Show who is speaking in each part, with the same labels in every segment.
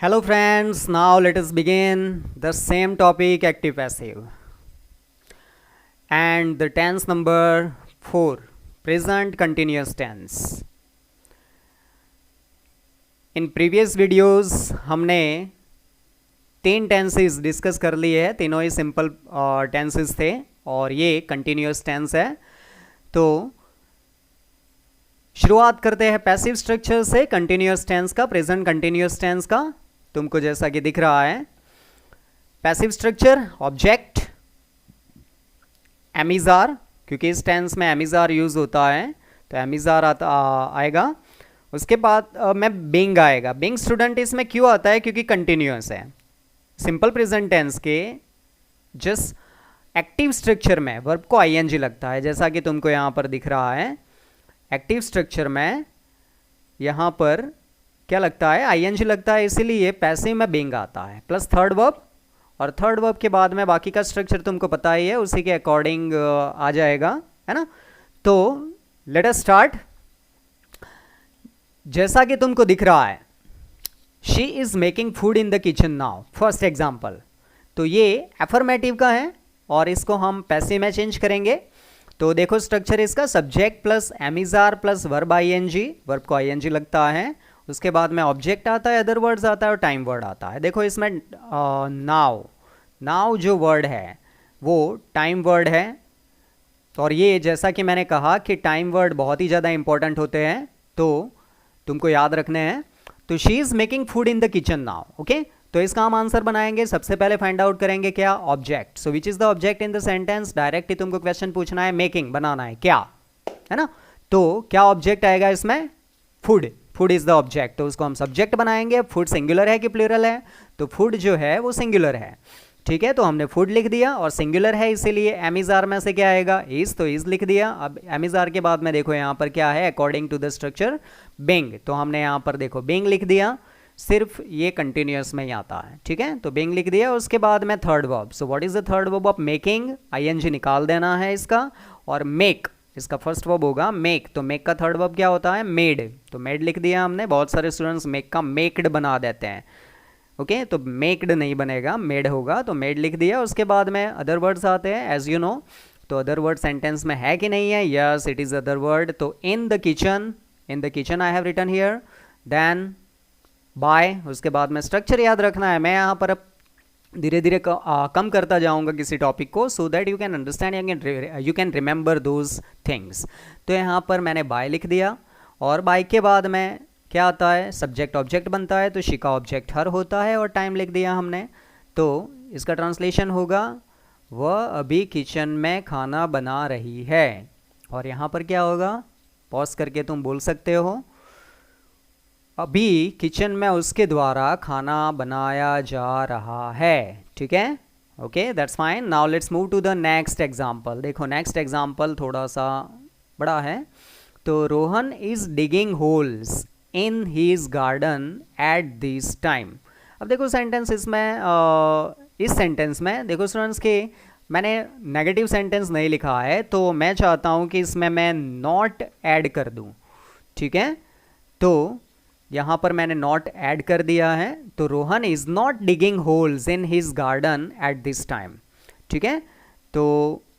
Speaker 1: Hello friends, now let us begin the same topic, active passive, and the tense number 4, present continuous tense. In previous videos हमने 3 tenses discuss कर लिए हैं, तीनों ही simple tenses थे और ये continuous tense है। तो शुरुआत करते हैं पैसिव स्ट्रक्चर से, कंटिन्यूस टेंस का, प्रेजेंट कंटिन्यूस टेंस का। तुमको जैसा कि दिख रहा है, पैसिव स्ट्रक्चर ऑब्जेक्ट एमिजार, क्योंकि इस टेंस में एमिजार यूज होता है तो एमिजार आएगा। उसके बाद में बिंग आएगा। बिंग स्टूडेंट इसमें क्यों आता है? क्योंकि कंटिन्यूस है। सिंपल प्रेजेंट टेंस के जस्ट एक्टिव स्ट्रक्चर में वर्ब को आईएनजी लगता है, जैसा कि तुमको यहां पर दिख रहा है। एक्टिव स्ट्रक्चर में यहां पर क्या लगता है? आईएनजी लगता है, इसीलिए पैसिव में बिंग आता है प्लस थर्ड वर्ब, और थर्ड वर्ब के बाद में बाकी का स्ट्रक्चर तुमको पता ही है, उसी के अकॉर्डिंग आ जाएगा, है ना। तो लेट अस स्टार्ट। जैसा कि तुमको दिख रहा है, she is making food in the kitchen now, first example. तो ये एफर्मेटिव का है और इसको हम पैसिव में चेंज करेंगे। तो देखो स्ट्रक्चर इसका, subject plus am is are plus verb ING, verb को आईएनजी लगता है। उसके बाद में ऑब्जेक्ट आता है, अदर वर्ड्स आता है और टाइम वर्ड आता है। देखो इसमें नाउ, नाउ जो वर्ड है वो टाइम वर्ड है, और ये जैसा कि मैंने कहा कि टाइम वर्ड बहुत ही ज़्यादा इंपॉर्टेंट होते हैं, तो तुमको याद रखने हैं। तो she is making food in the kitchen now, okay. तो इसका हम आंसर बनाएंगे। सबसे पहले फाइंड आउट करेंगे क्या? Object. So which is the object in the sentence? Direct ही तुमको क्वेश्चन पूछना है, मेकिंग बनाना है क्या, है ना। तो क्या ऑब्जेक्ट आएगा इसमें? Food. Food is the object, तो उसको हम सब्जेक्ट बनाएंगे। फूड सिंगुलर है कि प्लूरल है? तो फूड जो है वो सिंगुलर है, ठीक है। तो हमने फूड लिख दिया और सिंगुलर है, इसीलिए एमिजार में से क्या आएगा? इज, तो इज लिख दिया। अब एमिजार के बाद में देखो यहाँ पर क्या है, according to the structure being, तो हमने यहाँ पर देखो बिंग लिख दिया, सिर्फ ये कंटिन्यूस में ही आता है, ठीक है। तो बिंग लिख दिया। उसके बाद में third verb, so what is the third verb of making? ING निकाल देना है इसका, और मेक इसका फर्स्ट वर्ब होगा मेक। तो मेक का थर्ड वर्ब क्या होता है? मेड। तो मेड लिख दिया हमने। बहुत सारे स्टूडेंट्स मेक का मेक्ड बना देते हैं, ओके। तो मेक्ड नहीं बनेगा, मेड होगा। तो मेड लिख दिया। उसके बाद में अदर वर्ड्स आते हैं, एज यू नो। तो अदर वर्ड सेंटेंस में है कि नहीं है? Yes, it is other word. तो in the kitchen, in the kitchen I have written here. Then by, उसके बाद में स्ट्रक्चर याद रखना है। मैं यहाँ पर अब धीरे धीरे कम करता जाऊंगा किसी टॉपिक को, so that you can understand, you can remember those things. तो यहाँ पर मैंने बाय लिख दिया, और बाय के बाद में क्या आता है? सब्जेक्ट ऑब्जेक्ट बनता है, तो शी का ऑब्जेक्ट हर होता है, और टाइम लिख दिया हमने। तो इसका ट्रांसलेशन होगा, वह अभी किचन में खाना बना रही है। और यहाँ पर क्या होगा? पॉज करके तुम बोल सकते हो, अभी किचन में उसके द्वारा खाना बनाया जा रहा है, ठीक है। Okay, that's fine. Now let's move to the next example. देखो नेक्स्ट एग्जाम्पल थोड़ा सा बड़ा है। तो Rohan is digging holes in his garden at this time. अब देखो सेंटेंस इसमें इस सेंटेंस में देखो स्टूडेंट्स के मैंने नेगेटिव सेंटेंस नहीं लिखा है, तो मैं चाहता हूँ कि इसमें मैं नॉट ऐड कर दूँ, ठीक है। तो यहाँ पर मैंने नॉट ऐड कर दिया है। तो Rohan is not digging holes in his garden at this time, ठीक है। तो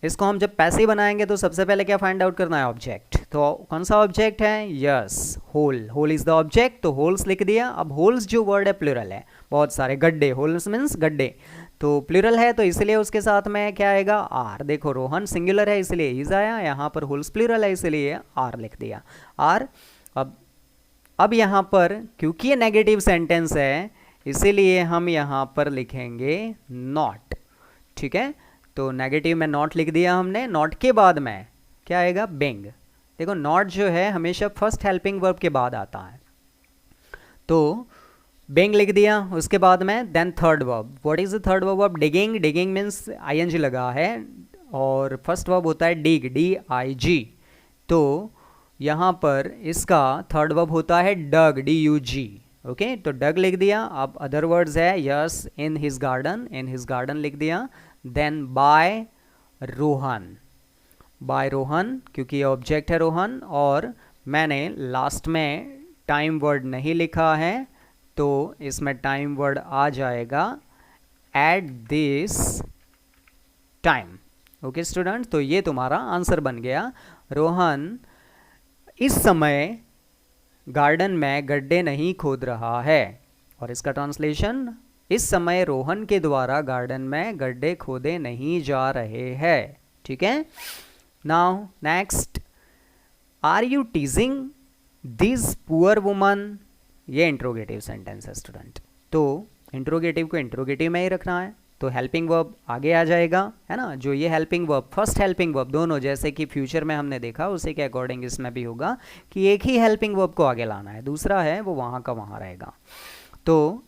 Speaker 1: इसको हम जब पैसिव बनाएंगे तो सबसे पहले क्या फाइंड आउट करना है? ऑब्जेक्ट। तो कौन सा ऑब्जेक्ट है? Yes, hole. Hole is the object, तो होल्स लिख दिया। अब होल्स जो वर्ड है प्लूरल है, बहुत सारे गड्ढे, होल्स मीन्स गड्ढे, तो प्लूरल है, तो इसलिए उसके साथ में क्या आएगा? आर। देखो रोहन सिंगुलर है इसलिए इज आया, यहाँ पर होल्स प्लूरल है इसलिए आर लिख दिया, आर। अब यहाँ पर क्योंकि ये नेगेटिव सेंटेंस है, इसीलिए हम यहाँ पर लिखेंगे नॉट, ठीक है। तो नेगेटिव में नॉट लिख दिया हमने। नॉट के बाद में क्या आएगा? बिंग। देखो नॉट जो है हमेशा फर्स्ट हेल्पिंग वर्ब के बाद आता है, तो बिंग लिख दिया। उसके बाद में then third verb, what is the third verb of digging? Digging means ING लगा है, और फर्स्ट वर्ब होता है डिग, DIG। तो यहाँ पर इसका थर्ड वर्ब होता है डग, DUG, ओके। तो डग लिख दिया। अब अदर वर्ड्स है, yes, in his garden, in his garden लिख दिया। Then by Rohan, by Rohan, क्योंकि ऑब्जेक्ट है रोहन, और मैंने लास्ट में टाइम वर्ड नहीं लिखा है, तो इसमें टाइम वर्ड आ जाएगा eight this time. Okay student, तो ये तुम्हारा आंसर बन गया। रोहन इस समय गार्डन में गड्ढे नहीं खोद रहा है। और इसका ट्रांसलेशन, इस समय रोहन के द्वारा गार्डन में गड्ढे खोदे नहीं जा रहे हैं। ठीक है। Now next, are you teasing this poor woman. ये इंट्रोगेटिव सेंटेंस है स्टूडेंट, तो इंट्रोगेटिव को इंट्रोगेटिव में ही रखना है। तो हेल्पिंग वर्ब आगे आ जाएगा, है ना। जो ये helping verb, first helping verb, दोनों जैसे कि फ्यूचर में हमने देखा उसी के अकॉर्डिंग इसमें भी होगा कि एक ही हेल्पिंग वर्ब को आगे लाना है, दूसरा है वो वहाँ का वहाँ रहेगा। तो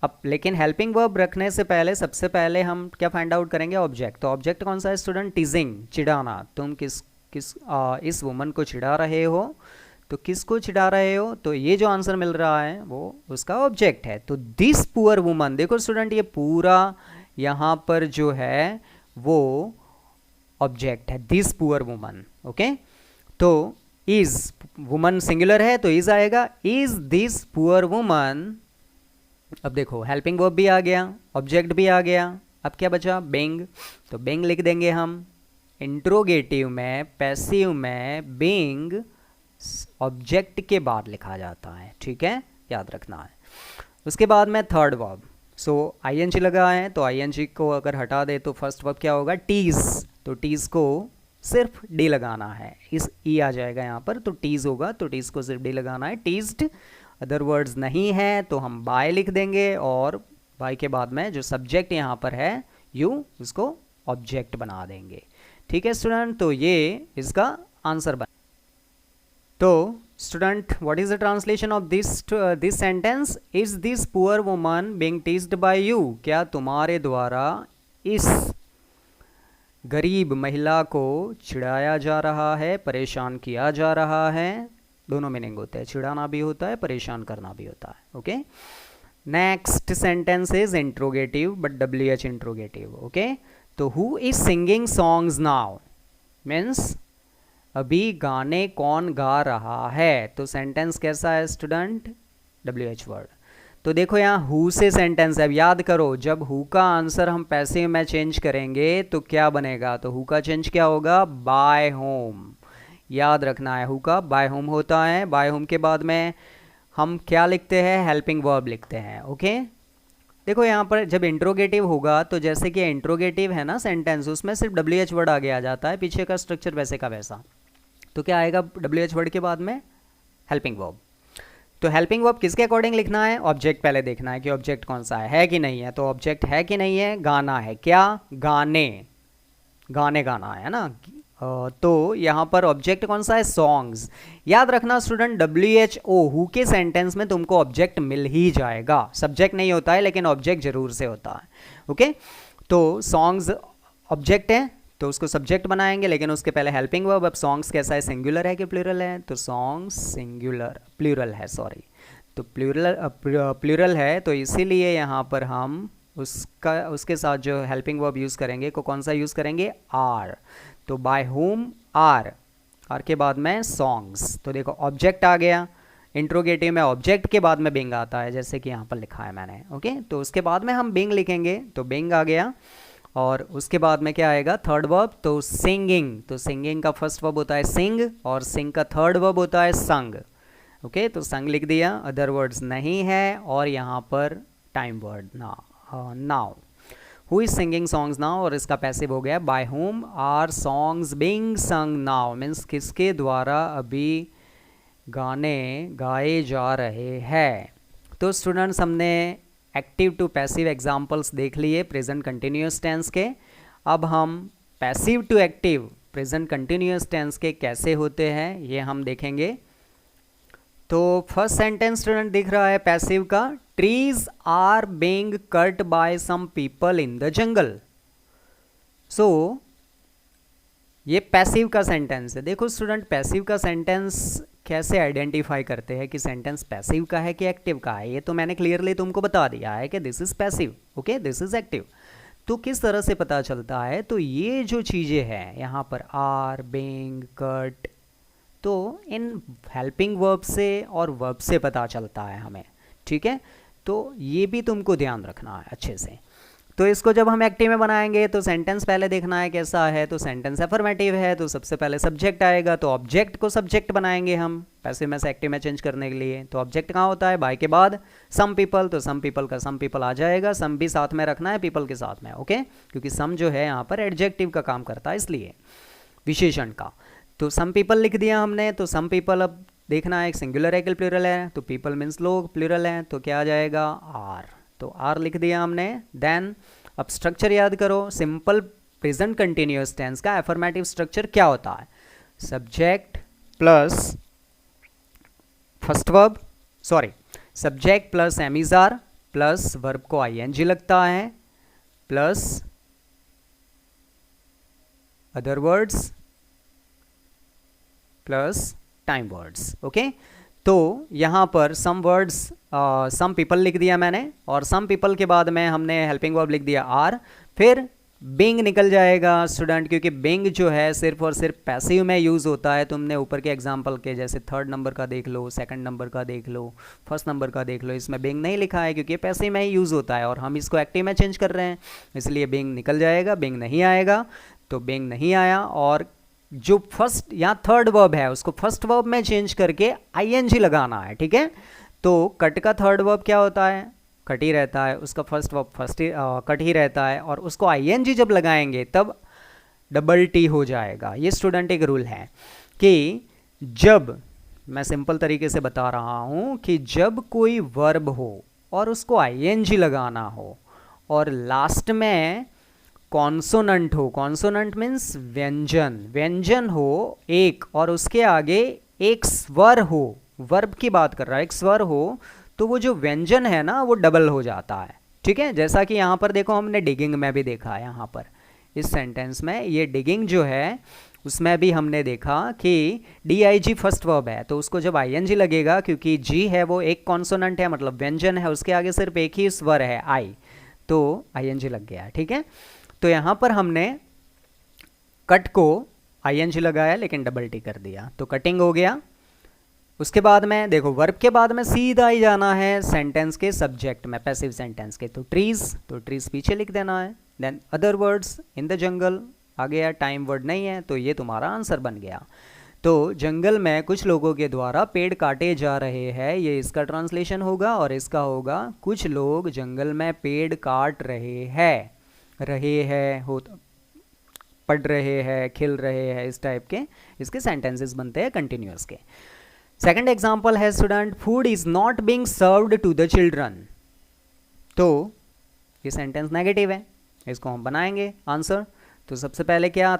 Speaker 1: अब लेकिन हेल्पिंग वर्ब रखने से पहले सबसे पहले हम क्या फाइंड आउट करेंगे, ऑब्जेक्ट। तो ऑब्जेक्ट कौन सा है स्टूडेंट, टीजिंग, चिढ़ाना। तुम इस वुमन को चिढ़ा रहे हो। तो किसको चिढ़ा रहे हो, तो ये जो आंसर मिल रहा है वो उसका ऑब्जेक्ट है। तो दिस पुअर वुमन, देखो स्टूडेंट ये पूरा यहाँ पर जो है वो ऑब्जेक्ट है, दिस पुअर वुमन। ओके, तो इज, वुमन सिंगुलर है तो इज आएगा, इज दिस पुअर वुमन। अब देखो हेल्पिंग वर्ब भी आ गया, ऑब्जेक्ट भी आ गया, अब क्या बचा, बीइंग। तो बीइंग लिख देंगे हम। इंट्रोगेटिव में, पैसिव में बीइंग ऑब्जेक्ट के बाद लिखा जाता है। ठीक है, याद रखना है। उसके बाद में थर्ड वर्ब, सो आईएनजी लगा है, तो आईएनजी को अगर हटा दे तो फर्स्ट वर्ब क्या होगा, टीज। तो टीज को सिर्फ डी लगाना है, इस ई आ जाएगा यहाँ पर, तो टीज होगा, तो टीज को सिर्फ डी लगाना है। टीज्ड, अदर वर्ड्स नहीं है तो हम बाय लिख देंगे, और बाय के बाद में जो सब्जेक्ट यहाँ पर है यू, उसको ऑब्जेक्ट बना देंगे। ठीक है स्टूडेंट, तो ये इसका आंसर बन। तो student, what is the translation of this sentence, is this poor woman being teased by you. क्या तुम्हारे द्वारा इस गरीब महिला को चिढ़ाया जा रहा है, परेशान किया जा रहा है। दोनों मीनिंग होते हैं, चिढ़ाना भी होता है, परेशान करना भी होता है। Okay, next sentence is interrogative but WH interrogative. Okay, तो who is singing songs now, means अभी गाने कौन गा रहा है। तो सेंटेंस कैसा है स्टूडेंट, WH वर्ड। तो देखो यहाँ हु से सेंटेंस है, अब याद करो जब हु का आंसर हम पैसिव में चेंज करेंगे तो क्या बनेगा, तो हु का चेंज क्या होगा, बाय होम। याद रखना है, हु का बाय होम होता है। बाय होम के बाद में हम क्या लिखते हैं, हेल्पिंग वर्ब लिखते हैं। ओके, देखो यहाँ पर जब इंट्रोगेटिव होगा तो जैसे कि इंट्रोगेटिव है ना सेंटेंस, उसमें सिर्फ WH वर्ड आगे आ जाता है, पीछे का स्ट्रक्चर वैसे का वैसा। तो क्या आएगा WH वर्ड के बाद में, हेल्पिंग वर्ब। तो हेल्पिंग वर्ब किसके अकॉर्डिंग लिखना है, ऑब्जेक्ट पहले देखना है कि ऑब्जेक्ट कौन सा है कि नहीं है। तो ऑब्जेक्ट है कि नहीं है, गाना है, क्या, गाने, गाने गाना है ना। तो यहाँ पर ऑब्जेक्ट कौन सा है, सॉन्ग्स। याद रखना स्टूडेंट, WHO हु के सेंटेंस में तुमको ऑब्जेक्ट मिल ही जाएगा, सब्जेक्ट नहीं होता है लेकिन ऑब्जेक्ट जरूर से होता है। ओके, तो सॉन्ग्स ऑब्जेक्ट है तो उसको सब्जेक्ट बनाएंगे, लेकिन उसके पहले हेल्पिंग वर्ब। अब सॉन्ग्स कैसा है, सिंगुलर है कि प्लूरल है, तो सॉन्ग्स सिंगुलर, प्लूरल है, सॉरी, तो प्लूरल है, तो इसीलिए यहाँ पर हम उसके साथ जो हेल्पिंग वर्ब यूज़ करेंगे को कौन सा यूज़ करेंगे, आर। तो बाय होम आर के बाद में सॉन्ग्स। तो देखो ऑब्जेक्ट आ गया, इंट्रोगेटिव में ऑब्जेक्ट के बाद में बिंग आता है, जैसे कि यहाँ पर लिखा है मैंने। ओके, तो उसके बाद में हम बिंग लिखेंगे, तो बिंग आ गया। और उसके बाद में क्या आएगा, थर्ड वर्ब, तो सिंगिंग। तो सिंगिंग का फर्स्ट वर्ब होता है सिंग, और सिंग का थर्ड वर्ब होता है संग। ओके, तो संग लिख दिया, अदर वर्ड्स नहीं है, और यहाँ पर time word now. Who is singing songs now, और इसका पैसिव हो गया by whom are songs being sung now, means किसके द्वारा अभी गाने गाए जा रहे हैं। तो स्टूडेंट्स, हमने एक्टिव टू पैसिव एग्जाम्पल्स देख लिए प्रेजेंट कंटिन्यूस टेंस के। अब हम passive to active present continuous tense के कैसे होते हैं ये हम देखेंगे। तो फर्स्ट सेंटेंस स्टूडेंट दिख रहा है पैसिव का, trees are being cut by some people in the jungle. So ये पैसिव का सेंटेंस है। देखो स्टूडेंट, पैसिव का सेंटेंस कैसे आइडेंटिफाई करते हैं कि सेंटेंस पैसिव का है कि एक्टिव का है, ये तो मैंने क्लियरली तुमको बता दिया है कि this is passive, okay, this is active. तो किस तरह से पता चलता है, तो ये जो चीज़ें हैं यहाँ पर आर, बीइंग, कट, तो इन हेल्पिंग वर्ब से और वर्ब से पता चलता है हमें। ठीक है, तो ये भी तुमको ध्यान रखना है अच्छे से। तो इसको जब हम एक्टिव में बनाएंगे तो सेंटेंस पहले देखना है कैसा है। तो सेंटेंस अफर्मेटिव है तो सबसे पहले सब्जेक्ट आएगा, तो ऑब्जेक्ट को सब्जेक्ट बनाएंगे हम पैसिव में से एक्टिव में चेंज करने के लिए। तो ऑब्जेक्ट कहाँ होता है, बाय के बाद सम पीपल, तो सम पीपल का सम पीपल आ जाएगा, सम भी साथ में रखना है पीपल के साथ में, ओके, क्योंकि सम जो है यहाँ पर एडजेक्टिव का काम करता है इसलिए, विशेषण का। तो सम पीपल लिख दिया हमने। तो सम पीपल अब देखना है एक सिंगुलर है कि प्लूरल है, तो पीपल मीन्स लोग, प्लूरल है तो क्या आ जाएगा आर, तो आर लिख दिया हमने। देन अब स्ट्रक्चर याद करो, सिंपल प्रेजेंट कंटिन्यूअस टेंस का अफर्मेटिव स्ट्रक्चर क्या होता है, subject plus first verb, sorry subject plus am is are plus verb को आईएनजी लगता है plus other words plus time words, okay. तो यहाँ पर सम वर्ड्स सम पीपल लिख दिया मैंने, और सम पीपल के बाद में हमने हेल्पिंग वर्ब लिख दिया आर, फिर बिंग निकल जाएगा स्टूडेंट, क्योंकि बिंग जो है सिर्फ और सिर्फ पैसिव में यूज़ होता है। तुमने ऊपर के एग्जांपल के जैसे थर्ड नंबर का देख लो, सेकंड नंबर का देख लो, फर्स्ट नंबर का देख लो, इसमें बिंग नहीं लिखा है क्योंकि पैसिव में ही यूज़ होता है और हम इसको एक्टिव में चेंज कर रहे हैं, इसलिए बिंग निकल जाएगा, बिंग नहीं आएगा। तो बिंग नहीं आया, और जो फर्स्ट यहाँ थर्ड वर्ब है उसको फर्स्ट वर्ब में चेंज करके आईएनजी लगाना है, ठीक है। तो कट का थर्ड वर्ब क्या होता है, कट ही रहता है, उसका फर्स्ट वर्ब कट ही रहता है, और उसको आईएनजी जब लगाएंगे तब डबल टी हो जाएगा। ये स्टूडेंट एक रूल है कि जब, मैं सिंपल तरीके से बता रहा हूँ कि जब कोई वर्ब हो और उसको आईएनजी लगाना हो और लास्ट में कॉन्सोनेंट हो, कॉन्सोनेंट मीन्स व्यंजन, व्यंजन हो एक और उसके आगे एक स्वर हो, वर्ब की बात कर रहा है, एक स्वर हो, तो वो जो व्यंजन है ना वो डबल हो जाता है, ठीक है। जैसा कि यहाँ पर देखो हमने डिगिंग में भी देखा है, यहाँ पर इस सेंटेंस में ये डिगिंग जो है उसमें भी हमने देखा कि DIG फर्स्ट वर्ब है, तो उसको जब ING लगेगा, क्योंकि जी है वो एक कॉन्सोनेंट है मतलब व्यंजन है, उसके आगे सिर्फ एक ही स्वर है आई, तो ING लग गया, ठीक है। तो यहाँ पर हमने कट को ING लगाया लेकिन डबल टी कर दिया, तो कटिंग हो गया। उसके बाद में देखो वर्ब के बाद में सीधा ही जाना है सेंटेंस के सब्जेक्ट में, पैसिव सेंटेंस के, तो ट्रीज, तो ट्रीज पीछे लिख देना है। Then other words, in the jungle आ गया, टाइम वर्ड नहीं है तो ये तुम्हारा आंसर बन गया। तो जंगल में कुछ लोगों के द्वारा पेड़ काटे जा रहे हैं, ये इसका ट्रांसलेशन होगा, और इसका होगा कुछ लोग जंगल में पेड़ काट रहे हैं, पढ़ रहे हैं, खिल रहे हैं, इस टाइप के इसके सेंटेंसेस बनते हैं कंटिन्यूअस के। सेकंड एग्जांपल है student, food is not being served to the children, तो ये सेंटेंस नेगेटिव है, इसको हम बनाएंगे आंसर। तो सबसे पहले क्या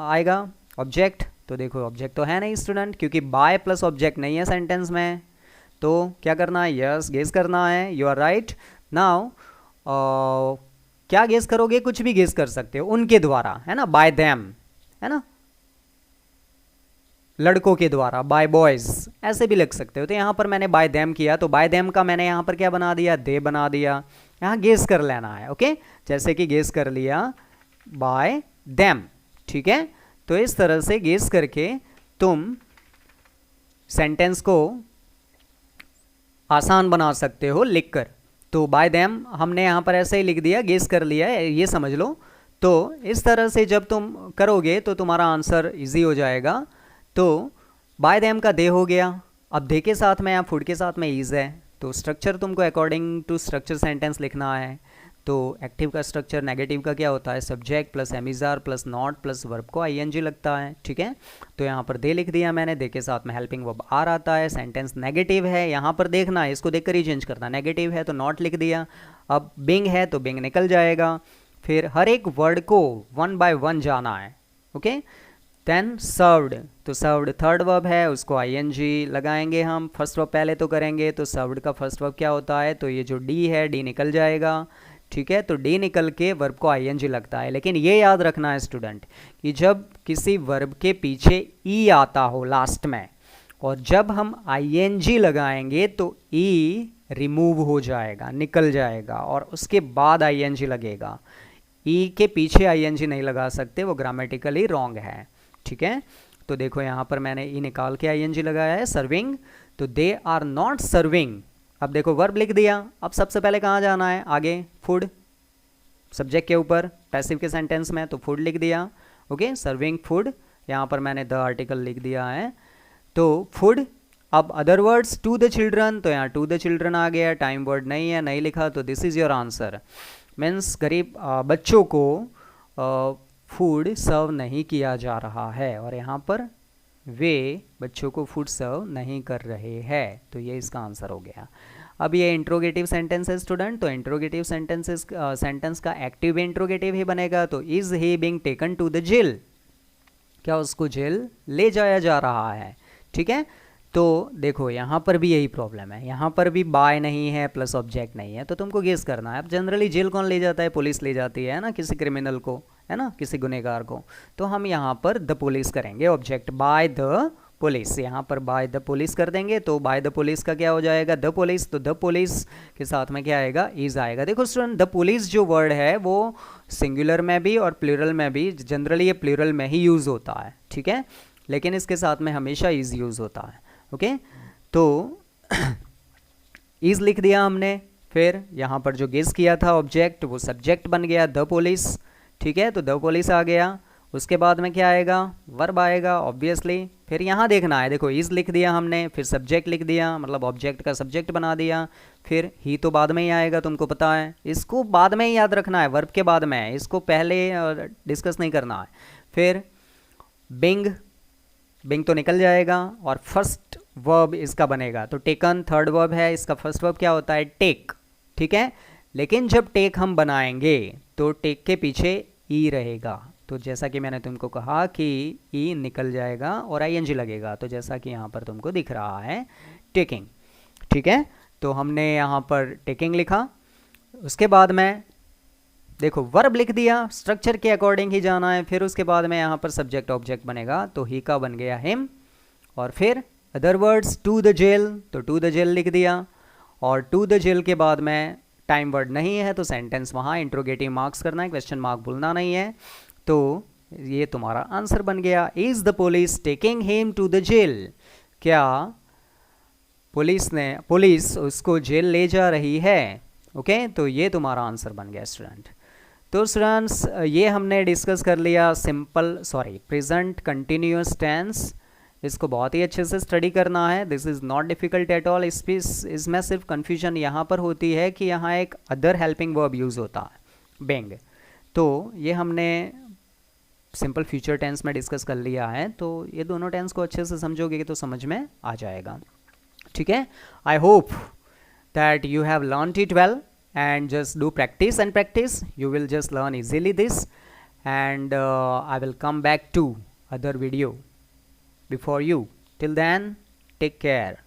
Speaker 1: आएगा, ऑब्जेक्ट, तो देखो ऑब्जेक्ट तो है नहीं स्टूडेंट, क्योंकि बाय प्लस ऑब्जेक्ट नहीं है सेंटेंस में, तो क्या करना है, यस गेस करना है, यू आर राइट। नाउ क्या गेस करोगे, कुछ भी गेस कर सकते हो, उनके द्वारा, है ना, बाय देम, है ना, लड़कों के द्वारा, बाय बॉयज, ऐसे भी लिख सकते हो। तो यहाँ पर मैंने बाय देम किया, तो बाय देम का मैंने यहाँ पर क्या बना दिया, दे बना दिया। यहाँ गेस कर लेना है, ओके, जैसे कि गेस कर लिया बाय देम, ठीक है। तो इस तरह से गेस करके तुम सेंटेंस को आसान बना सकते हो लिखकर। तो बाय देम हमने यहाँ पर ऐसे ही लिख दिया, गेस कर लिया, ये समझ लो। तो इस तरह से जब तुम करोगे तो तुम्हारा आंसर इजी हो जाएगा। तो बाय देम का दे हो गया, अब दे के साथ में या फूड के साथ में इज है, तो स्ट्रक्चर तुमको अकॉर्डिंग टू स्ट्रक्चर सेंटेंस लिखना है। तो एक्टिव का स्ट्रक्चर, नेगेटिव का क्या होता है, subject plus am is are plus not plus verb को ING लगता है, ठीक है। तो यहाँ पर दे लिख दिया मैंने, दे के साथ में हेल्पिंग वर्ब आर आता है, सेंटेंस नेगेटिव है, यहाँ पर देखना है, इसको देखकर ही चेंज करना, नेगेटिव है तो नॉट लिख दिया। अब बिंग है तो बिंग निकल जाएगा, फिर हर एक वर्ड को वन बाय वन जाना है, ओके। देन सर्व्ड, तो सर्व्ड थर्ड वर्ब है, उसको ING लगाएंगे हम, फर्स्ट वर्ब पहले तो करेंगे। तो सर्व्ड का फर्स्ट वर्ब क्या होता है, तो ये जो डी है, डी निकल जाएगा, ठीक है। तो डी निकल के वर्ब को ING लगता है, लेकिन ये याद रखना है स्टूडेंट कि जब किसी वर्ब के पीछे ई आता हो लास्ट में, और जब हम ING लगाएंगे तो ई रिमूव हो जाएगा, निकल जाएगा, और उसके बाद ING लगेगा। ई के पीछे ING नहीं लगा सकते, वो ग्रामेटिकली रॉन्ग है, ठीक है। तो देखो यहाँ पर मैंने ई निकाल के ING लगाया है, सर्विंग, तो दे आर नॉट सर्विंग, अब देखो वर्ब लिख दिया, अब सबसे पहले कहाँ जाना है, आगे फूड, सब्जेक्ट के ऊपर पैसिव के सेंटेंस में, तो फूड लिख दिया। ओके, सर्विंग फूड, यहाँ पर मैंने द आर्टिकल लिख दिया है, तो फूड। अब other words to the children, तो यहाँ टू द चिल्ड्रन आ गया, टाइम वर्ड नहीं है, नहीं लिखा, तो this is your answer. Means गरीब बच्चों को फूड सर्व नहीं किया जा रहा है, और यहाँ पर वे बच्चों को फूड सर्व नहीं कर रहे हैं, तो ये इसका आंसर हो गया। अब ये इंट्रोगेटिव सेंटेंस है स्टूडेंट, तो इंट्रोगेटिव सेंटेंसेस सेंटेंस का एक्टिव इंट्रोगेटिव ही बनेगा, तो is he being taken to the jail, क्या उसको जेल ले जाया जा रहा है। ठीक है, तो देखो यहाँ पर भी यही प्रॉब्लम है, यहाँ पर भी बाय नहीं है प्लस ऑब्जेक्ट नहीं है, तो तुमको गेस करना है। अब जनरली जेल कौन ले जाता है, पुलिस ले जाती है ना, किसी क्रिमिनल को, है ना, किसी गुनहगार को, तो हम यहाँ पर द पुलिस करेंगे, ऑब्जेक्ट बाय द पुलिस, यहाँ पर बाय द पुलिस कर देंगे, तो बाय द पुलिस का क्या हो जाएगा, द पुलिस, तो द पुलिस के साथ में क्या आएगा, इज आएगा। देखो स्टूडेंट, द पुलिस जो वर्ड है वो सिंगुलर में भी और प्लूरल में भी, जनरली ये प्लूरल में ही यूज़ होता है, ठीक है, लेकिन इसके साथ में हमेशा इज यूज़ होता है। ओके, तो इज लिख दिया हमने, फिर यहाँ पर जो गेस किया था ऑब्जेक्ट वो सब्जेक्ट बन गया द पुलिस, ठीक है, तो द पुलिस आ गया। उसके बाद में क्या आएगा, वर्ब आएगा ऑब्वियसली। फिर यहाँ देखना है, देखो इज लिख दिया हमने, फिर सब्जेक्ट लिख दिया, मतलब ऑब्जेक्ट का सब्जेक्ट बना दिया, फिर ही तो बाद में ही आएगा, तुमको पता है, इसको बाद में ही याद रखना है, वर्ब के बाद में, इसको पहले डिस्कस नहीं करना है। फिर बिंग, बिंग तो निकल जाएगा, और फर्स्ट वर्ब इसका बनेगा, तो टेकन थर्ड वर्ब है, इसका फर्स्ट वर्ब क्या होता है, टेक, ठीक है, लेकिन जब टेक हम बनाएंगे तो टेक के पीछे ई रहेगा, तो जैसा कि मैंने तुमको कहा कि ई निकल जाएगा और आईएनजी लगेगा, तो जैसा कि यहाँ पर तुमको दिख रहा है टेकिंग, ठीक है, तो हमने यहाँ पर टेकिंग लिखा। उसके बाद में देखो वर्ब लिख दिया, स्ट्रक्चर के अकॉर्डिंग ही जाना है, फिर उसके बाद में यहाँ पर सब्जेक्ट ऑब्जेक्ट बनेगा, तो ही का बन गया हिम, और फिर other words to the jail, तो टू द जेल लिख दिया, और टू द जेल के बाद में टाइम वर्ड नहीं है, तो सेंटेंस वहाँ इंट्रोगेटिव मार्क्स करना है, क्वेश्चन मार्क भूलना नहीं है, तो ये तुम्हारा आंसर बन गया। Is the police taking him to the jail, क्या पुलिस उसको जेल ले जा रही है। ओके, तो ये तुम्हारा आंसर बन गया स्टूडेंट। तो स्टूडेंट्स ये हमने डिस्कस कर लिया प्रेजेंट कंटिन्यूअस टेंस, इसको बहुत ही अच्छे से स्टडी करना है, this is not difficult at all. इसमें सिर्फ कन्फ्यूजन यहाँ पर होती है कि यहाँ एक अदर हेल्पिंग वर्ब यूज़ होता है बेंग, तो ये हमने सिंपल फ्यूचर टेंस में डिस्कस कर लिया है, तो ये दोनों टेंस को अच्छे से समझोगे तो समझ में आ जाएगा, ठीक है। I hope that you have learned it well, and just do practice and practice, you will just learn easily this, and I will come back to other video before you. Till then, take care.